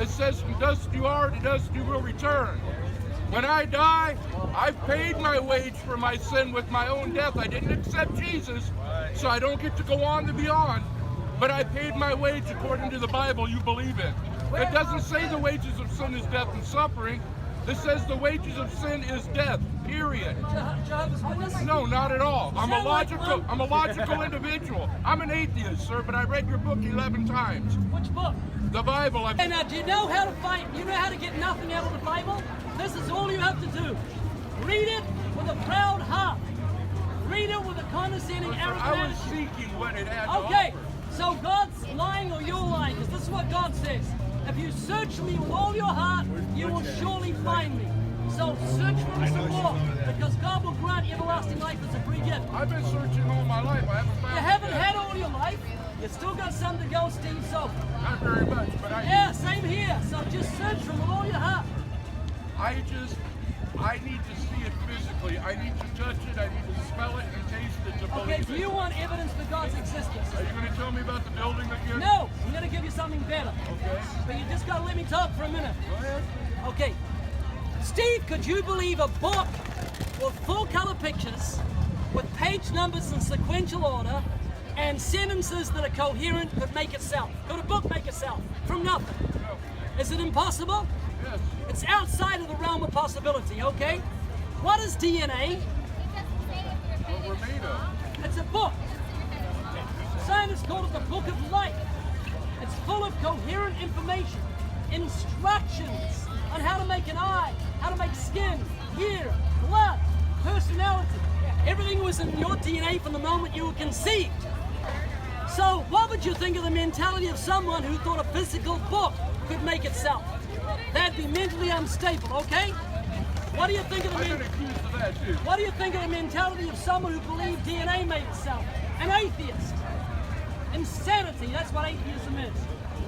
It says, from dust you are, to dust you will return. When I die, I've paid my wage for my sin with my own death. I didn't accept Jesus, so I don't get to go on to beyond. But I paid my wage according to the Bible you believe in. It doesn't say the wages of sin is death and suffering. It says the wages of sin is death, period. Jehovah's Witness? No, not at all. I'm a logical individual. I'm an atheist, sir, but I read your book 11 times. Which book? The Bible. Hey, now, do you know how to fight? You know how to get nothing out of the Bible? This is all you have to do. Read it with a proud heart. Read it with a condescending, arrogant I was attitude. seeking what it had to Okay, offer. so God's lying or you're lying, because this is what God says. If you search for me with all your heart, you will surely find me. So search for me some more, because God will grant everlasting life as a free gift. I've been searching all my life. I haven't found You it haven't yet. had all your life. You still got some to go, Steve, so... Not very much, but Yeah, same here. So just search for him with all your heart. I need to see it physically. I need to touch it. I need to smell it and taste it to believe Okay, it. do you want evidence for God's existence? Are you going to tell me about the building again? No, I'm going to give you something better. Okay. But you just got to let me talk for a minute. Go ahead. Okay. Steve, could you believe a book with full-color pictures, with page numbers in sequential order, and sentences that are coherent could make itself? Could a book make itself? From nothing. No. Is it impossible? Yes. It's outside of the realm of possibility, okay? What is DNA? What we're made of. It's a book. Scientists call it the Book of Life. It's full of coherent information, instructions on how to make an eye, how to make skin, hair, blood, personality. Everything was in your DNA from the moment you were conceived. So what would you think of the mentality of someone who thought a physical book could make itself? That'd be mentally unstable, okay? What do you think of the I've been accused of that too. What do you think of the mentality of someone who believed DNA made itself? An atheist. Insanity, that's what atheism is.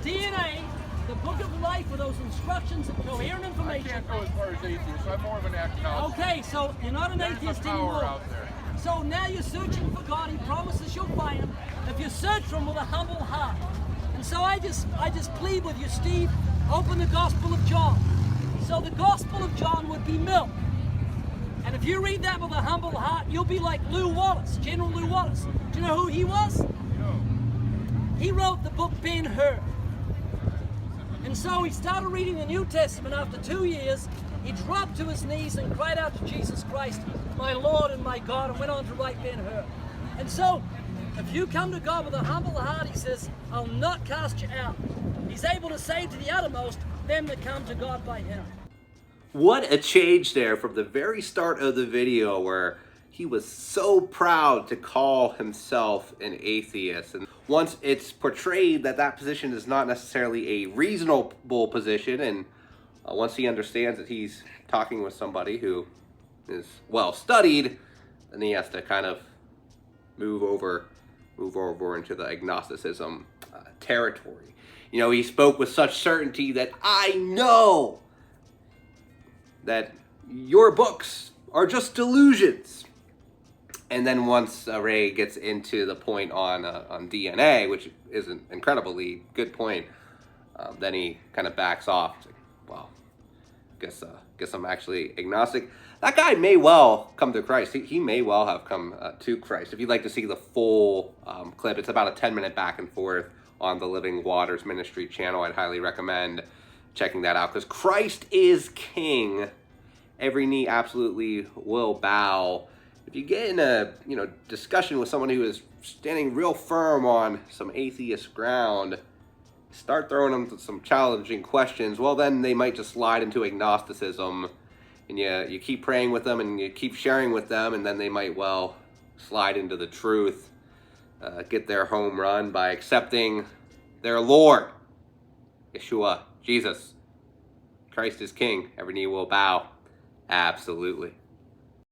DNA, the Book of Life with those instructions and coherent I information. can't go as far as atheist. I'm more of an agnostic. Okay, so you're not an There's atheist a power anymore. out there. So now you're searching for God. He promises you'll find him if you search for him with a humble heart. And so I just plead with you, Steve, open the Gospel of John. So the Gospel of John would be milk. And if you read that with a humble heart, you'll be like Lew Wallace, General Lew Wallace. Do you know who he was? No. He wrote the book Ben-Hur. And so he started reading the New Testament after 2 years. He dropped to his knees and cried out to Jesus Christ, my Lord and my God, and went on to write Ben-Hur. And so, if you come to God with a humble heart, he says, I'll not cast you out. He's able to save to the uttermost them that come to God by him. What a change there from the very start of the video where he was so proud to call himself an atheist. And once it's portrayed that that position is not necessarily a reasonable position, and once he understands that he's talking with somebody who is well studied, then he has to kind of move over into the agnosticism territory. You know, he spoke with such certainty that I know that your books are just delusions. And then once Ray gets into the point on DNA, which is an incredibly good point, then he kind of backs off. Like, well, guess I'm actually agnostic. That guy may well come to Christ. He may well have come to Christ. If you'd like to see the full clip, it's about a 10-minute back and forth on the Living Waters Ministry channel. I'd highly recommend checking that out, because Christ is King. Every knee absolutely will bow. If you get in a discussion with someone who is standing real firm on some atheist ground, start throwing them some challenging questions, well, then they might just slide into agnosticism, and you keep praying with them and you keep sharing with them, and then they might well slide into the truth, get their home run by accepting their Lord, Yeshua, Jesus. Christ is King. Every knee will bow. Absolutely.